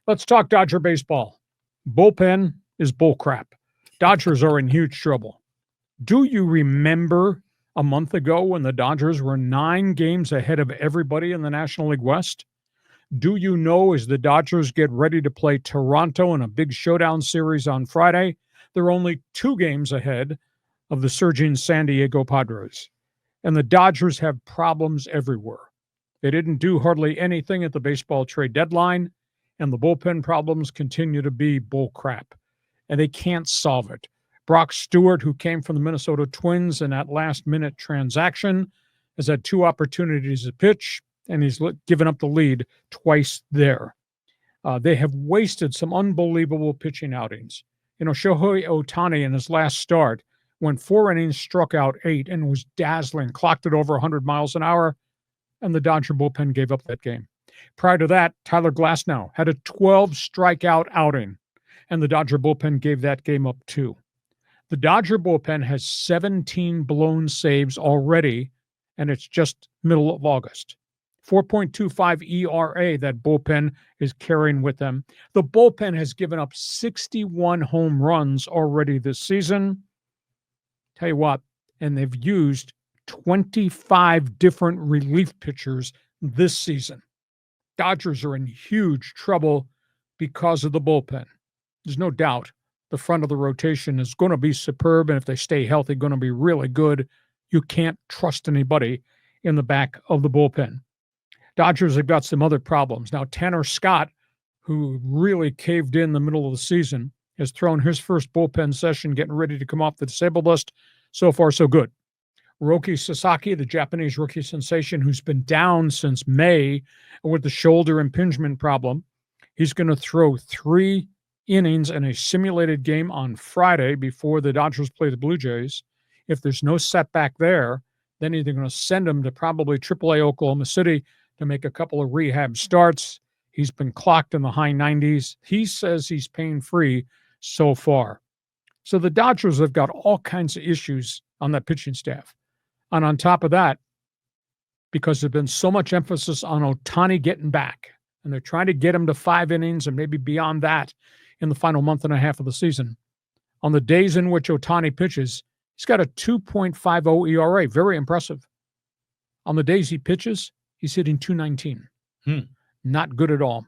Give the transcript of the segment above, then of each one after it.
Let's talk Dodger baseball. Bullpen is bullcrap. Dodgers are in huge trouble. Do you remember a month ago when the Dodgers were 9 games ahead of everybody in the National League West? Do you know, as the Dodgers get ready to play Toronto in a big showdown series on Friday, they're only 2 games ahead of the surging San Diego Padres. And the Dodgers have problems everywhere. They didn't do hardly anything at the baseball trade deadline, and the bullpen problems continue to be bull crap. And they can't solve it. Brock Stewart, who came from the Minnesota Twins in that last-minute transaction, has had 2 opportunities to pitch, and he's given up the lead twice there. They have wasted some unbelievable pitching outings. Shohei Ohtani in his last start went 4 innings, struck out 8, and was dazzling, clocked it over 100 miles an hour, and the Dodger bullpen gave up that game. Prior to that, Tyler Glasnow had a 12-strikeout outing, and the Dodger bullpen gave that game up too. The Dodger bullpen has 17 blown saves already, and it's just middle of August. 4.25 ERA that bullpen is carrying with them. The bullpen has given up 61 home runs already this season. Tell you what, and they've used 25 different relief pitchers this season. Dodgers are in huge trouble because of the bullpen. There's no doubt the front of the rotation is going to be superb, and if they stay healthy, going to be really good. You can't trust anybody in the back of the bullpen. Dodgers have got some other problems. Now, Tanner Scott, who really caved in the middle of the season, has thrown his first bullpen session, getting ready to come off the disabled list. So far, so good. Roki Sasaki, the Japanese rookie sensation, who's been down since May with the shoulder impingement problem, he's going to throw 3 innings in a simulated game on Friday before the Dodgers play the Blue Jays. If there's no setback there, then they're going to send him to probably AAA Oklahoma City to make a couple of rehab starts. He's been clocked in the high 90s. He says he's pain-free so far. So the Dodgers have got all kinds of issues on that pitching staff. And on top of that, because there's been so much emphasis on Ohtani getting back, and they're trying to get him to 5 innings and maybe beyond that in the final month and a half of the season. On the days in which Ohtani pitches, he's got a 2.50 ERA, very impressive. On the days he pitches, he's hitting 219. Not good at all.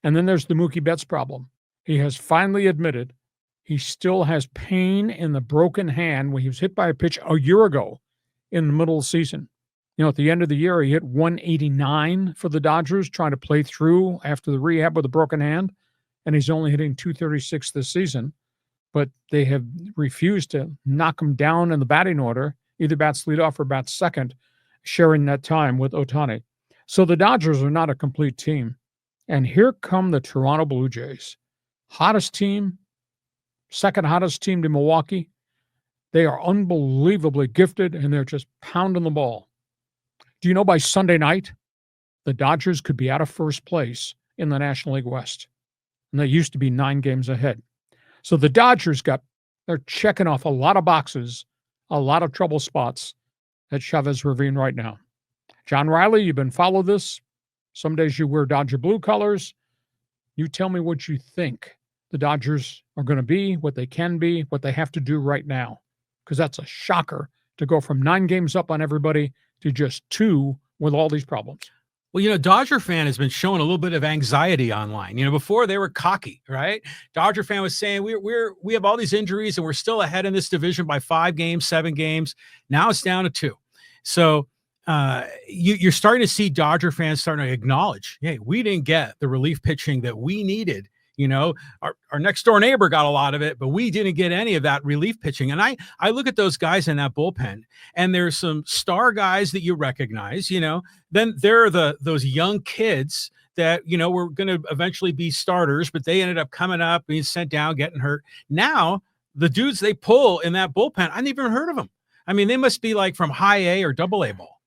And then there's the Mookie Betts problem. He has finally admitted he still has pain in the broken hand when he was hit by a pitch a year ago in the middle of the season. At the end of the year, he hit 189 for the Dodgers, trying to play through after the rehab with a broken hand, and he's only hitting 236 this season. But they have refused to knock him down in the batting order, either bats leadoff or bats second, sharing that time with Ohtani. So the Dodgers are not a complete team. And here come the Toronto Blue Jays. Hottest team, second hottest team to Milwaukee. They are unbelievably gifted, and they're just pounding the ball. Do you know by Sunday night, the Dodgers could be out of first place in the National League West? And they used to be 9 games ahead. So the Dodgers they're checking off a lot of boxes, a lot of trouble spots at Chavez Ravine right now. John Riley, you've been following this. Some days you wear Dodger blue colors. You tell me what you think the Dodgers are going to be, what they can be, what they have to do right now. Because that's a shocker to go from 9 games up on everybody to just 2 with all these problems. Well, Dodger fan has been showing a little bit of anxiety online. Before they were cocky, right? Dodger fan was saying we have all these injuries and we're still ahead in this division by 5 games, 7 games. Now it's down to 2. So you're starting to see Dodger fans starting to acknowledge, hey, we didn't get the relief pitching that we needed. Our next door neighbor got a lot of it, but we didn't get any of that relief pitching. And I look at those guys in that bullpen, and there's some star guys that you recognize, then there are those young kids that, were going to eventually be starters, but they ended up coming up, being sent down, getting hurt. Now the dudes they pull in that bullpen, I never even heard of them. I mean, they must be like from high A or double A ball.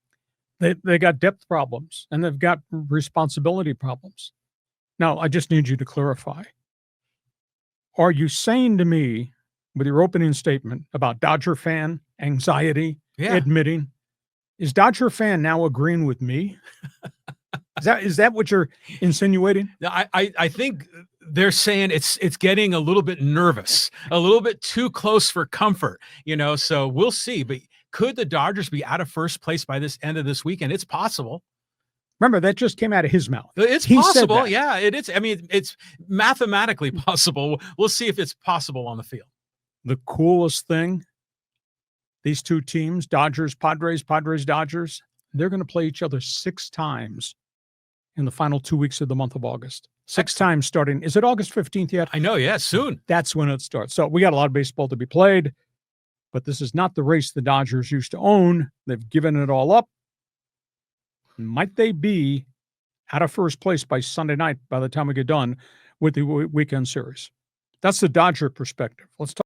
They got depth problems, and they've got responsibility problems. Now, I just need you to clarify. Are you saying to me, with your opening statement about Dodger fan anxiety, admitting, is Dodger fan now agreeing with me? Is that what you're insinuating? I think they're saying it's getting a little bit nervous, a little bit too close for comfort, so we'll see. But could the Dodgers be out of first place by this end of this weekend? It's possible. Remember, that just came out of his mouth. It's possible. Yeah, it is. I mean, it's mathematically possible. We'll see if it's possible on the field. The coolest thing, these two teams, Dodgers, Padres, Padres, Dodgers, they're going to play each other 6 times in the final 2 weeks of the month of August. 6 times starting. Is it August 15th yet? I know. Yeah, soon. That's when it starts. So we got a lot of baseball to be played, but this is not the race the Dodgers used to own. They've given it all up. Might they be out of first place by Sunday night by the time we get done with the weekend series? That's the Dodger perspective. Let's talk.